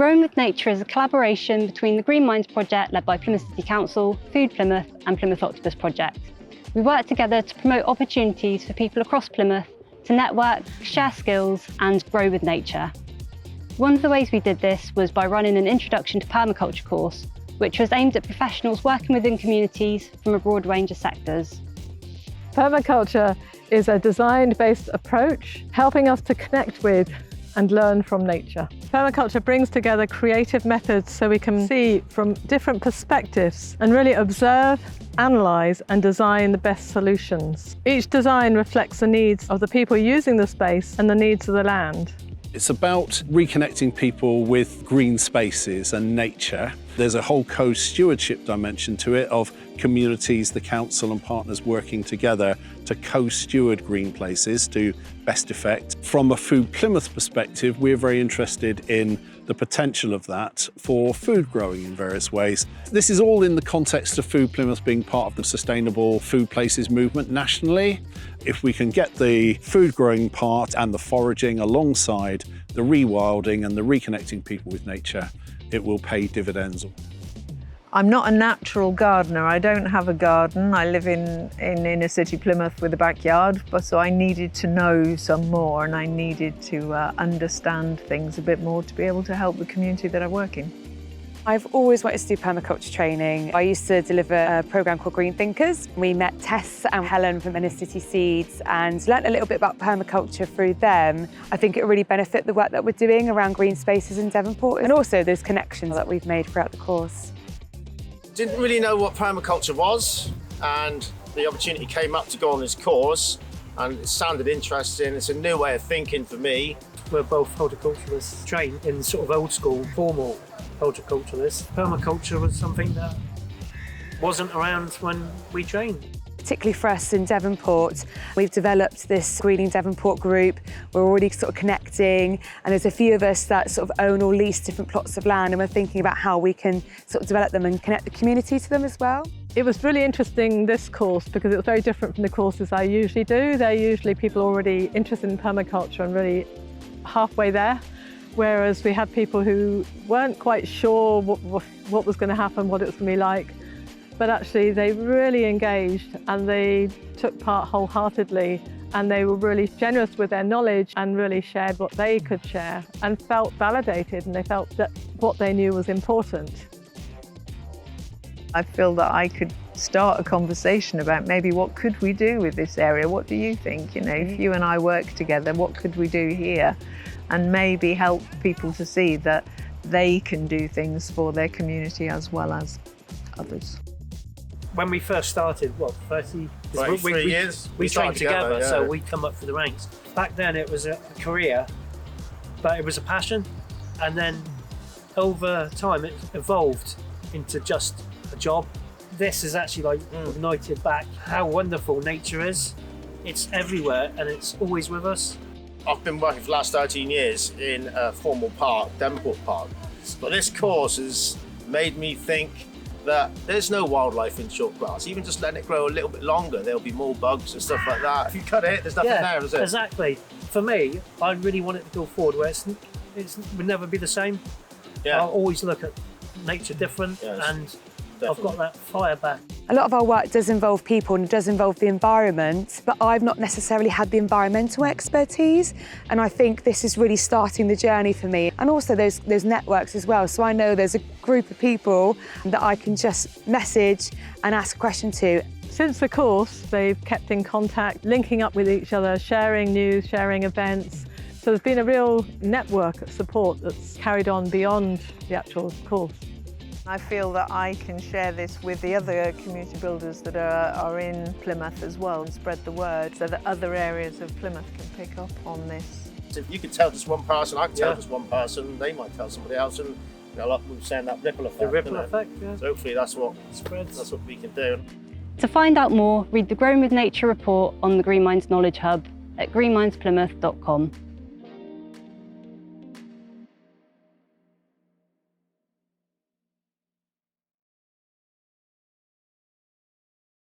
Growing with Nature is a collaboration between the Green Minds project led by Plymouth City Council, Food Plymouth and Plymouth Octopus Project. We work together to promote opportunities for people across Plymouth to network, share skills and grow with nature. One of the ways we did this was by running an Introduction to Permaculture course, which was aimed at professionals working within communities from a broad range of sectors. Permaculture is a design-based approach, helping us to connect with and learn from nature. Permaculture brings together creative methods so we can see from different perspectives and really observe, analyse and design the best solutions. Each design reflects the needs of the people using the space and the needs of the land. It's about reconnecting people with green spaces and nature. There's a whole co-stewardship dimension to it of communities, the council and partners working together to co-steward green places to best effect. From a Food Plymouth perspective, we're very interested in the potential of that for food growing in various ways. This is all in the context of Food Plymouth being part of the Sustainable Food Places movement nationally. If we can get the food growing part and the foraging alongside the rewilding and the reconnecting people with nature, it will pay dividends. I'm not a natural gardener. I don't have a garden. I live in inner city Plymouth with a backyard, but so I needed to know some more and I needed to understand things a bit more to be able to help the community that I work in. I've always wanted to do permaculture training. I used to deliver a programme called Green Thinkers. We met Tess and Helen from Inner City Seeds and learnt a little bit about permaculture through them. I think it will really benefit the work that we're doing around green spaces in Devonport and also those connections that we've made throughout the course. Didn't really know what permaculture was and the opportunity came up to go on this course and it sounded interesting. It's a new way of thinking for me. We're both horticulturists trained in sort of old school, formal horticulturists. Permaculture was something that wasn't around when we trained. Particularly for us in Devonport, we've developed this Greening Devonport group. We're already sort of connecting and there's a few of us that sort of own or lease different plots of land and we're thinking about how we can sort of develop them and connect the community to them as well. It was really interesting, this course, because it was very different from the courses I usually do. They're usually people already interested in permaculture and really halfway there. Whereas we had people who weren't quite sure what was going to happen, what it was going to be like. But actually they really engaged and they took part wholeheartedly and they were really generous with their knowledge and really shared what they could share and felt validated and they felt that what they knew was important. I feel that I could start a conversation about maybe what could we do with this area? What do you think? You know, if you and I work together, what could we do here? And maybe help people to see that they can do things for their community as well as others. When we first started, what, 23 years? We trained together, yeah. so we'd come up through the ranks. Back then it was a career, but it was a passion. And then over time it evolved into just a job. This is actually like ignited back how wonderful nature is. It's everywhere and it's always with us. I've been working for the last 13 years in a formal park, Devonport Park. But this course has made me think that there's no wildlife in short grass. Even just letting it grow a little bit longer, there'll be more bugs and stuff like that. If you cut it, there's nothing there, is it? Exactly. For me, I really want it to go forward where it would never be the same. Yeah. I'll always look at nature different and I've got that fire back. A lot of our work does involve people and does involve the environment, but I've not necessarily had the environmental expertise. And I think this is really starting the journey for me. And also those networks as well. So I know there's a group of people that I can just message and ask a question to. Since the course, they've kept in contact, linking up with each other, sharing news, sharing events. So there's been a real network of support that's carried on beyond the actual course. I feel that I can share this with the other community builders that are in Plymouth as well and spread the word so that other areas of Plymouth can pick up on this. So if you could tell just one person, I could tell just one person, they might tell somebody else, and you know, like we were saying, that ripple effect. The ripple effect, yeah. So hopefully that's what spreads. That's what we can do. To find out more, read the Growing with Nature report on the Green Minds Knowledge Hub at greenmindsplymouth.com.